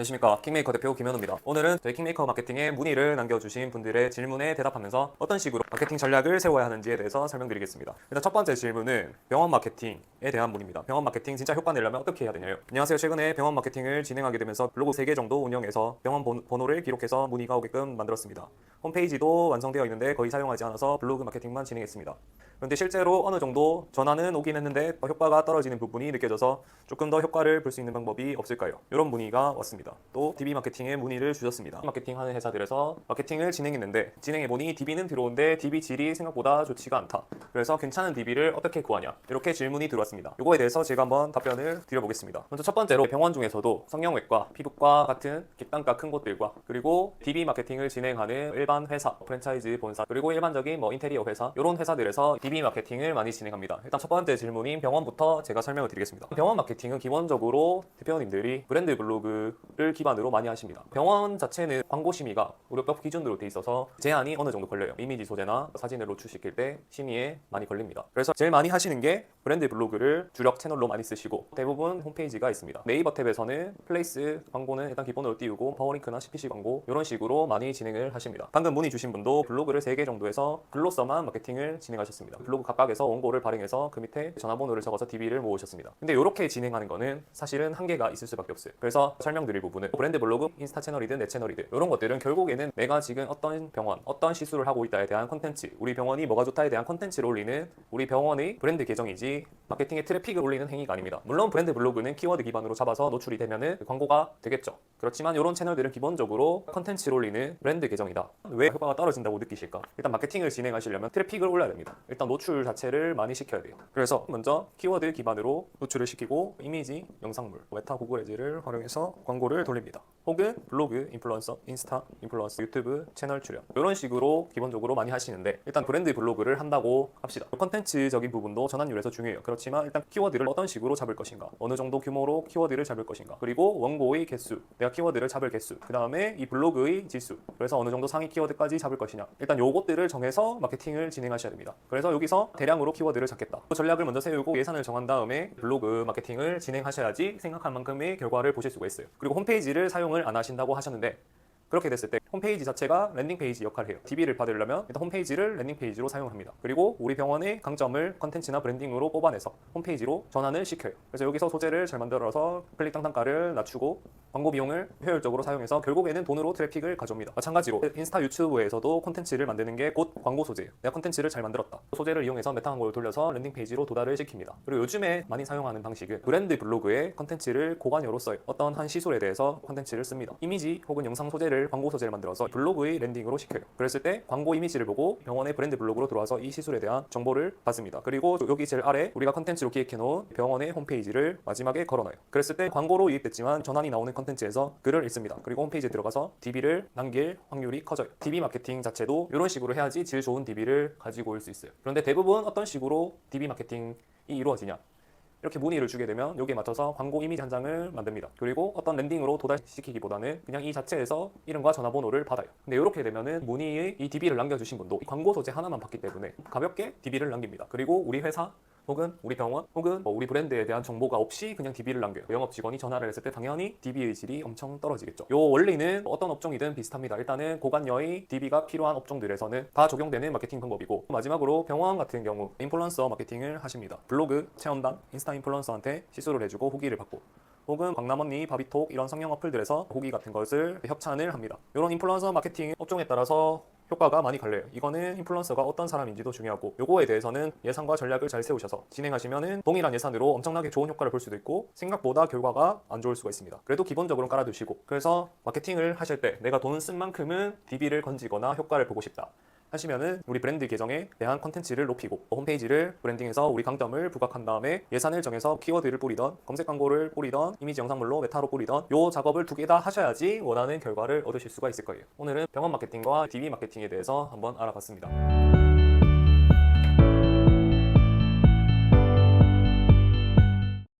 안녕하십니까, 킹메이커 대표 김현우입니다. 오늘은 저희 킹메이커 마케팅에 문의를 남겨주신 분들의 질문에 대답하면서 어떤 식으로 마케팅 전략을 세워야 하는지에 대해서 설명드리겠습니다. 일단 첫 번째 질문은 병원 마케팅에 대한 문의입니다. 병원 마케팅 진짜 효과 내려면 어떻게 해야 되냐요? 안녕하세요. 최근에 병원 마케팅을 진행하게 되면서 블로그 3개 정도 운영해서 병원 번호를 기록해서 문의가 오게끔 만들었습니다. 홈페이지도 완성되어 있는데 거의 사용하지 않아서 블로그 마케팅만 진행했습니다. 그런데 실제로 어느 정도 전환은 오긴 했는데 효과가 떨어지는 부분이 느껴져서 조금 더 효과를 볼 수 있는 방법이 없을까요? 이런 문의가 왔습니다. 또 DB 마케팅에 문의를 주셨습니다. 마케팅 하는 회사들에서 마케팅을 진행했는데 진행해보니 DB는 들어온데 DB 질이 생각보다 좋지가 않다. 그래서 괜찮은 DB를 어떻게 구하냐? 이렇게 질문이 들어왔습니다. 이거에 대해서 제가 한번 답변을 드려보겠습니다. 먼저 첫 번째로 병원 중에서도 성형외과, 피부과 같은 객단가 큰 곳들과 그리고 DB 마케팅을 진행하는 일반 회사, 프랜차이즈 본사, 그리고 일반적인 인테리어 회사, 이런 회사들에서 DB 마케팅을 많이 진행합니다. 일단 첫 번째 질문인 병원부터 제가 설명을 드리겠습니다. 병원 마케팅은 기본적으로 대표님들이 브랜드 블로그를 기반으로 많이 하십니다. 병원 자체는 광고 심의가 의료법 기준으로 돼 있어서 제한이 어느 정도 걸려요. 이미지 소재나 사진을 노출시킬 때 심의에 많이 걸립니다. 그래서 제일 많이 하시는 게 브랜드 블로그를 주력 채널로 많이 쓰시고 대부분 홈페이지가 있습니다. 네이버 탭에서는 플레이스 광고는 일단 기본으로 띄우고 파워링크나 CPC 광고 이런 식으로 많이 진행을 하십니다. 방금 문의 주신 분도 블로그를 3개 정도 해서 글로서만 마케팅을 진행하셨습니다. 블로그 각각에서 원고를 발행해서 그 밑에 전화번호를 적어서 DB를 모으셨습니다. 근데 이렇게 진행하는 거는 사실은 한계가 있을 수밖에 없어요. 그래서 설명드릴 부분은 브랜드 블로그, 인스타 채널이든 내 채널이든 이런 것들은 결국에는 내가 지금 어떤 병원, 어떤 시술을 하고 있다에 대한 컨텐츠, 우리 병원이 뭐가 좋다에 대한 컨텐츠를 올리는 우리 병원의 브랜드 계정이지 마케팅에 트래픽을 올리는 행위가 아닙니다. 물론 브랜드 블로그는 키워드 기반으로 잡아서 노출이 되면은 광고가 되겠죠. 그렇지만 이런 채널들은 기본적으로 컨텐츠를 올리는 브랜드 계정이다. 왜 효과가 떨어진다고 느끼실까? 일단 마케팅을 진행하시려면 트래픽을 올려야 됩니다. 일단 노출 자체를 많이 시켜야 돼요. 그래서 먼저 키워드 기반으로 노출을 시키고 이미지, 영상물, 메타 구글 에즈를 활용해서 광고를 돌립니다. 혹은 블로그, 인플루언서, 인스타, 인플루언서, 유튜브, 채널 출연 이런 식으로 기본적으로 많이 하시는데 일단 브랜드 블로그를 한다고 합시다. 컨텐츠적인 부분도 전환율에서 중요해요. 그렇지만 일단 키워드를 어떤 식으로 잡을 것인가, 어느 정도 규모로 키워드를 잡을 것인가, 그리고 원고의 개수, 내가 키워드를 잡을 개수, 그 다음에 이 블로그의 지수, 그래서 어느 정도 상위 키워드까지 잡을 것이냐, 일단 요것들을 정해서 마케팅을 진행하셔야 됩니다. 그래서 여기서 대량으로 키워드를 잡겠다. 전략을 먼저 세우고 예산을 정한 다음에 블로그 마케팅을 진행하셔야지 생각한 만큼의 결과를 보실 수가 있어요. 그리고 홈페이지를 사용을 안 하신다고 하셨는데 그렇게 됐을 때 홈페이지 자체가 랜딩페이지 역할을 해요. DB를 받으려면 일단 홈페이지를 랜딩페이지로 사용합니다. 그리고 우리 병원의 강점을 컨텐츠나 브랜딩으로 뽑아내서 홈페이지로 전환을 시켜요. 그래서 여기서 소재를 잘 만들어서 클릭 당단가를 낮추고 광고 비용을 효율적으로 사용해서 결국에는 돈으로 트래픽을 가져옵니다. 마찬가지로 인스타 유튜브에서도 콘텐츠를 만드는 게 곧 광고 소재예요. 내가 콘텐츠를 잘 만들었다. 소재를 이용해서 메타 광고를 돌려서 랜딩페이지로 도달을 시킵니다. 그리고 요즘에 많이 사용하는 방식은 브랜드 블로그에 콘텐츠를 고관여로 써요. 어떤 한 시술에 대해서 콘텐츠를 씁니다. 이미지 혹은 영상 소재를 광고 소재를 만들어서 블로그의 랜딩으로 시켜요. 그랬을 때 광고 이미지를 보고 병원의 브랜드 블로그로 들어와서 이 시술에 대한 정보를 받습니다. 그리고 여기 제일 아래 우리가 컨텐츠로 기획해 놓은 병원의 홈페이지를 마지막에 걸어놔요. 그랬을 때 광고로 이입됐지만 전환이 나오는 컨텐츠에서 글을 읽습니다. 그리고 홈페이지에 들어가서 DB를 남길 확률이 커져요. DB 마케팅 자체도 이런 식으로 해야지 질 좋은 DB를 가지고 올 수 있어요. 그런데 대부분 어떤 식으로 DB 마케팅이 이루어지냐? 이렇게 문의를 주게 되면 여기에 맞춰서 광고 이미지 한 장을 만듭니다. 그리고 어떤 랜딩으로 도달시키기보다는 그냥 이 자체에서 이름과 전화번호를 받아요. 근데 이렇게 되면은 문의의 이 DB를 남겨주신 분도 광고 소재 하나만 받기 때문에 가볍게 DB를 남깁니다. 그리고 우리 회사 혹은 우리 병원 혹은 우리 브랜드에 대한 정보가 없이 그냥 DB를 남겨요. 영업 직원이 전화를 했을 때 당연히 DB의 질이 엄청 떨어지겠죠. 요 원리는 어떤 업종이든 비슷합니다. 일단은 고관여의 DB가 필요한 업종들에서는 다 적용되는 마케팅 방법이고, 마지막으로 병원 같은 경우 인플루언서 마케팅을 하십니다. 블로그, 체험단, 인스타 인플루언서한테 시술을 해주고 후기를 받고, 혹은 광남언니, 바비톡 이런 성형 어플들에서 후기 같은 것을 협찬을 합니다. 이런 인플루언서 마케팅 업종에 따라서 효과가 많이 갈려요. 이거는 인플루언서가 어떤 사람인지도 중요하고, 요거에 대해서는 예산과 전략을 잘 세우셔서 진행하시면은 동일한 예산으로 엄청나게 좋은 효과를 볼 수도 있고 생각보다 결과가 안 좋을 수가 있습니다. 그래도 기본적으로 깔아두시고, 그래서 마케팅을 하실 때 내가 돈 쓴 만큼은 DB를 건지거나 효과를 보고 싶다 하시면은 우리 브랜드 계정에 대한 컨텐츠를 높이고 홈페이지를 브랜딩해서 우리 강점을 부각한 다음에 예산을 정해서 키워드를 뿌리던 검색 광고를 뿌리던 이미지 영상물로 메타로 뿌리던 요 작업을 2개 다 하셔야지 원하는 결과를 얻으실 수가 있을 거예요. 오늘은 병원 마케팅과 DB 마케팅에 대해서 한번 알아봤습니다.